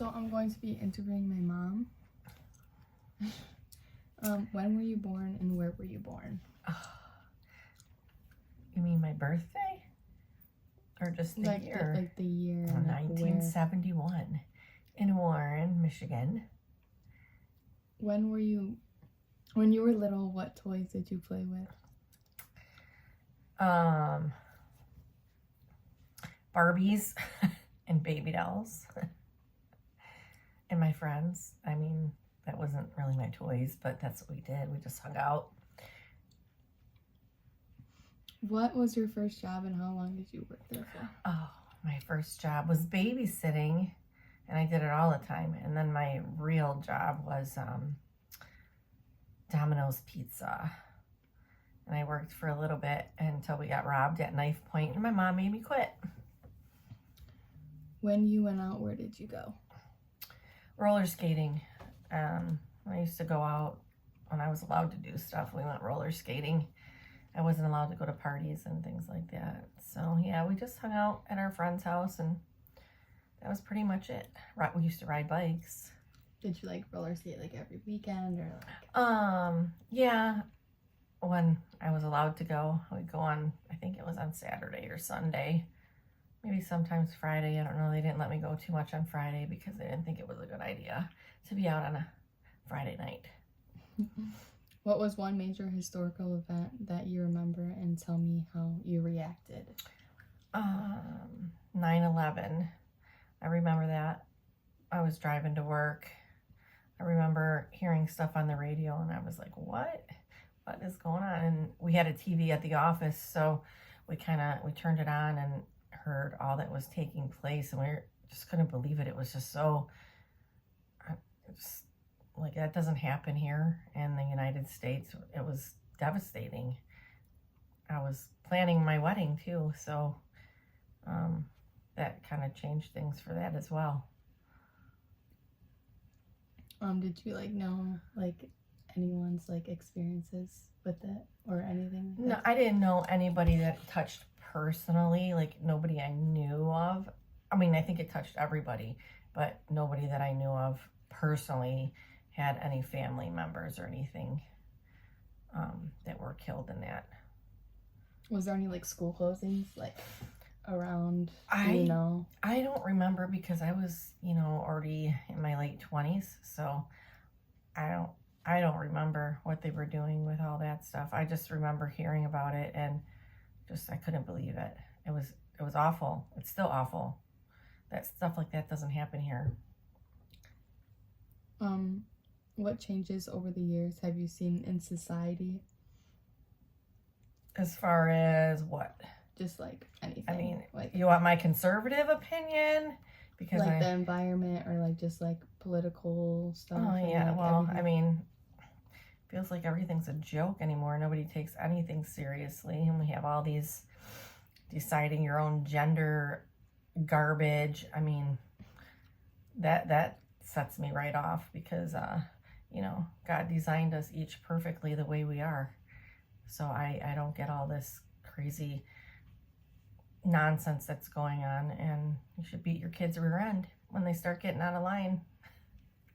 So I'm going to be interviewing my mom. When were you born and where were you born? You mean my birthday? Or just the year? The year. 1971 in Warren, Michigan. When you were little, what toys did you play with? Barbies and baby dolls. And my friends. I mean, that wasn't really my toys, but that's what we did. We just hung out. What was your first job and how long did you work there for? Oh, my first job was babysitting, and I did it all the time. And then my real job was Domino's Pizza. And I worked for a little bit until we got robbed at knife point, and my mom made me quit. When you went out, where did you go? Roller skating. I used to go out when I was allowed to do stuff. We went roller skating. I wasn't allowed to go to parties and things like that. So yeah, we just hung out at our friend's house, and that was pretty much it. We used to ride bikes. Did you like roller skate like every weekend or like? Yeah. When I was allowed to go, we'd go on. I think it was on Saturday or Sunday, maybe sometimes Friday. I don't know. They didn't let me go too much on Friday because they didn't think it was a good idea to be out on a Friday night. What was one major historical event that you remember, and tell me how you reacted? 9/11. I remember that. I was driving to work. I remember hearing stuff on the radio, and I was like, what is going on? And we had a TV at the office, so we turned it on and heard all that was taking place, and we just couldn't believe it. It was just so, like, that doesn't happen here in the United States. It was devastating. I was planning my wedding too, so that kind of changed things for that as well. Did you know anyone's experiences with it or anything? No, I didn't know anybody that it touched personally, nobody I knew of. I mean, I think it touched everybody, but nobody that I knew of personally had any family members or anything that were killed in that. Was there any school closings around? I don't remember because I was already in my late 20s, so I don't remember what they were doing with all that stuff. I just remember hearing about it and I couldn't believe it. It was awful. It's still awful. That stuff like that doesn't happen here. What changes over the years have you seen in society? As far as what? Just anything. I mean, you want my conservative opinion? Because the environment or just political stuff. Oh yeah, well, everything. I mean, feels like everything's a joke anymore. Nobody takes anything seriously, and we have all these deciding your own gender garbage. I mean, that sets me right off because God designed us each perfectly the way we are. So I don't get all this crazy nonsense that's going on, and you should beat your kids' rear end when they start getting out of line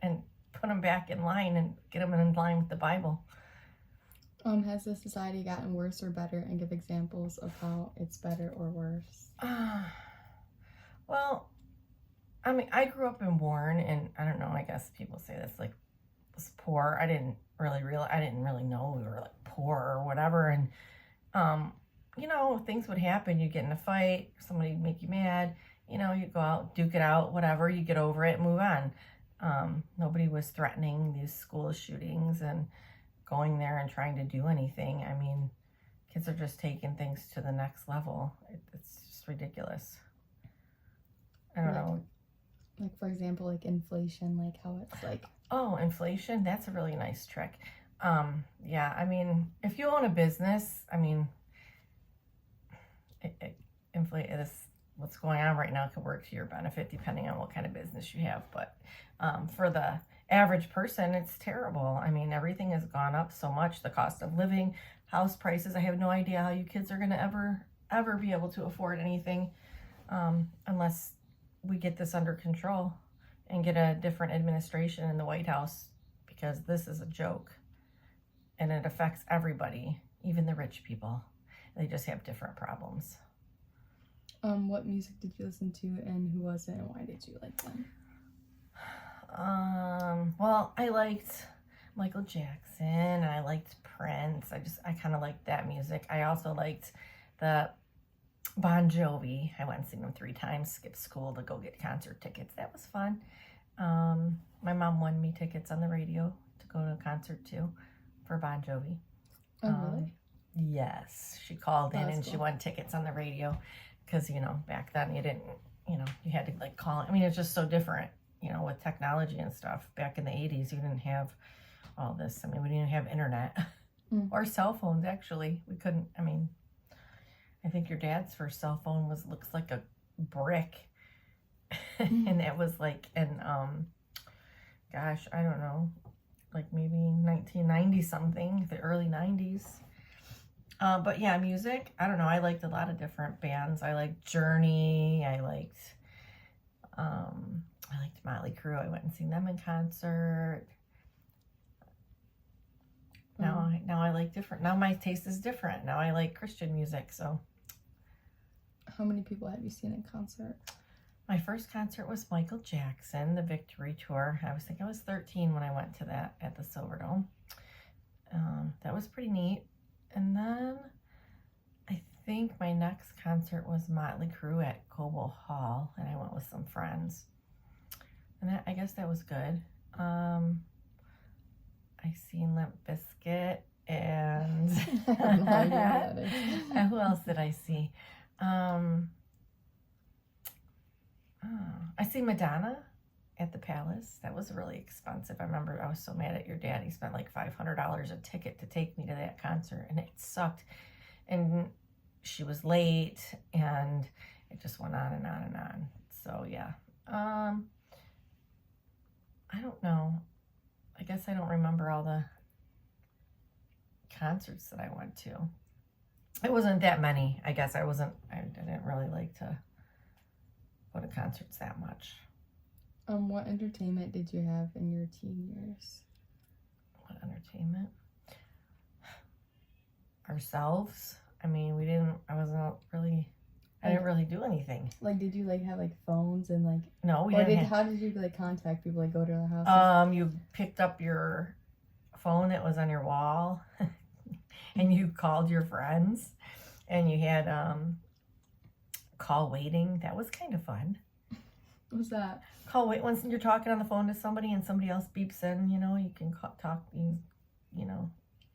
and put them back in line and get them in line with the Bible. Has the society gotten worse or better, and give examples of how it's better or worse? Well, I mean, I grew up in Warren, and I don't know, I guess people say that's was poor. I didn't really know we were poor or whatever. And, things would happen. You'd get in a fight, somebody'd make you mad, you'd go out, duke it out, whatever, you get over it, move on. Nobody was threatening these school shootings and going there and trying to do anything. I mean, kids are just taking things to the next level. It's just ridiculous. I don't know. For example, inflation, how it's Oh, inflation, that's a really nice trick. Yeah, I mean, if you own a business, I mean, what's going on right now could work to your benefit depending on what kind of business you have. But for the average person, it's terrible. I mean, everything has gone up so much. The cost of living, house prices. I have no idea how you kids are going to ever be able to afford anything unless we get this under control. and get a different administration in the White House, because this is a joke and it affects everybody, even the rich people. They just have different problems. What music did you listen to, and who was it, and why did you like them? Well, I liked Michael Jackson, and I liked Prince. I kind of liked that music. I also liked the Bon Jovi. I went and seen them 3 times, skipped school to go get concert tickets. That was fun. My mom won me tickets on the radio to go to a concert too for Bon Jovi. Oh, really? Yes, she called in Oh, that's and she cool. won tickets on the radio, because, you know, back then you didn't, you know, you had to like call. I mean, it's just so different, you know, with technology and stuff. Back in the 80s, you didn't have all this. I mean, we didn't have internet or cell phones, actually. We couldn't, I mean, I think your dad's first cell phone looks like a brick. And it was like in, gosh, I don't know, like maybe 1990 something, the early 90s. But yeah, music, I don't know. I liked a lot of different bands. I liked Journey. I liked Motley Crue. I went and seen them in concert. Now I like different. Now my taste is different. Now I like Christian music. So How many people have you seen in concert? my first concert was Michael Jackson, the Victory Tour. I was 13 when I went to that at the Silverdome. That was pretty neat. And then I think my next concert was Motley Crue at Cobo Hall, and I went with some friends. And I guess that was good. I seen Limp Bizkit, and I have no idea who that is. and who else did I see? I see Madonna at the Palace. That was really expensive. I remember I was so mad at your dad. He spent like $500 a ticket to take me to that concert, and it sucked. And she was late, and it just went on and on and on. So yeah. I don't know. I guess I don't remember all the concerts that I went to. It wasn't that many. I guess I didn't really like to go to concerts that much. What entertainment did you have in your teen years? What entertainment? Ourselves. I mean, I didn't really do anything. Like, did you like have like phones and like? No, we Or didn't have. how did you like contact people? Like go to their houses? You picked up your phone that was on your wall, and you called your friends, and you had call waiting. That was kind of fun. What was that? Call wait once you're talking on the phone to somebody and somebody else beeps in. You know, you can talk. You know.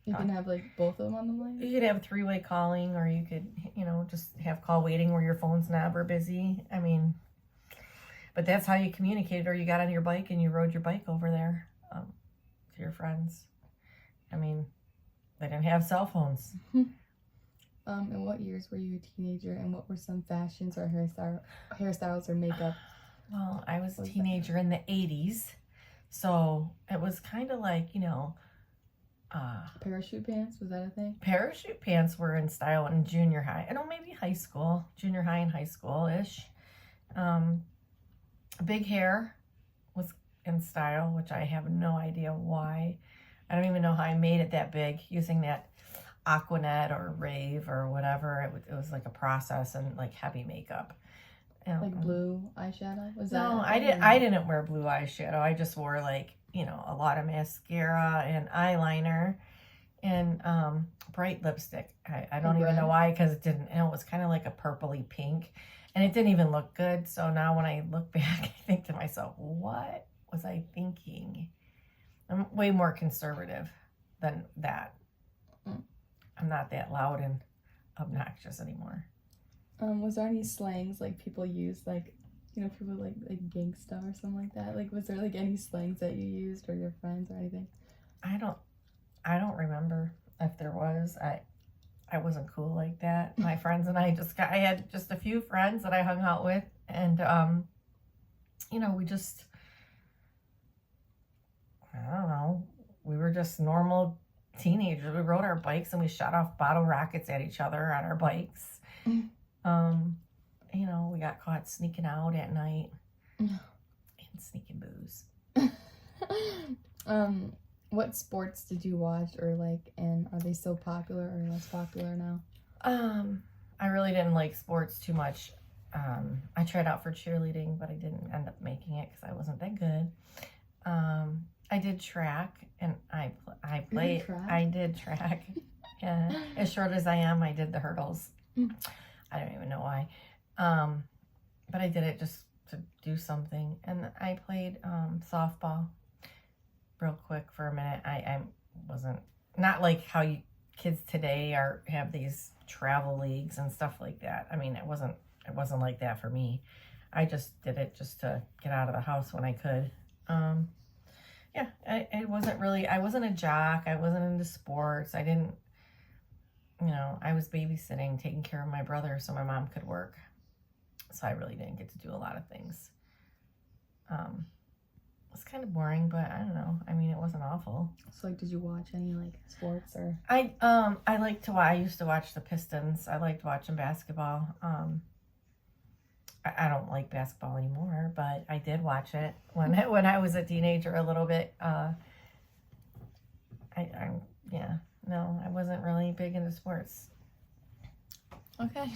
You can have like both of them on the line. You could have 3-way calling, or you could, you know, just have call waiting where your phone's never busy. I mean, but that's how you communicated, or you got on your bike and you rode your bike over there to your friends. I mean, they didn't have cell phones. In what years were you a teenager, and what were some fashions or hairstyles or makeup? Well, I was a Was that? teenager in the 80s, so it was kind of like, you know, Parachute pants, was that a thing? parachute pants were in style in junior high. I know, maybe high school, junior high and high school-ish. Big hair was in style, which I have no idea why. I don't even know how I made it that big using that Aquanet or Rave or whatever. It was like a process, and like heavy makeup. Like blue eyeshadow? Was that? No, a I thing didn't. or I no? didn't wear blue eyeshadow. I just wore like, you know, a lot of mascara and eyeliner and bright lipstick. I don't Like even know red? why, because it didn't. It was kind of like a purpley pink, and it didn't even look good. So now when I look back, I think to myself, what was I thinking? I'm way more conservative than that. Mm. I'm not that loud and obnoxious anymore. Was there any slangs like people use, like, you know, people like gangsta or something like that? Like, was there like any slangs that you used, or your friends or anything? I don't remember if there was. I wasn't cool like that. My friends and I I had just a few friends that I hung out with, and you know, we just, I don't know, we were just normal teenagers. We rode our bikes and we shot off bottle rockets at each other on our bikes. You know, we got caught sneaking out at night and sneaking lose. What sports did you watch or like, and are they still popular or less popular now? I really didn't like sports too much. I tried out for cheerleading, but I didn't end up making it because I wasn't that good. I did track, and I played. Track? I did track. Yeah, as short as I am, I did the hurdles. I don't even know why, but I did it just to do something. And I played softball real quick for a minute. I wasn't not like how kids today have these travel leagues and stuff like that. I mean, it wasn't like that for me. I just did it just to get out of the house when I could. Yeah, I wasn't a jock. I wasn't into sports. I didn't, I was babysitting, taking care of my brother so my mom could work. So I really didn't get to do a lot of things. It's kind of boring, but I don't know. I mean, it wasn't awful. So like, did you watch any like sports or? I used to watch the Pistons. I liked watching basketball. I don't like basketball anymore, but I did watch it when I was a teenager a little bit. I wasn't really big into sports. Okay.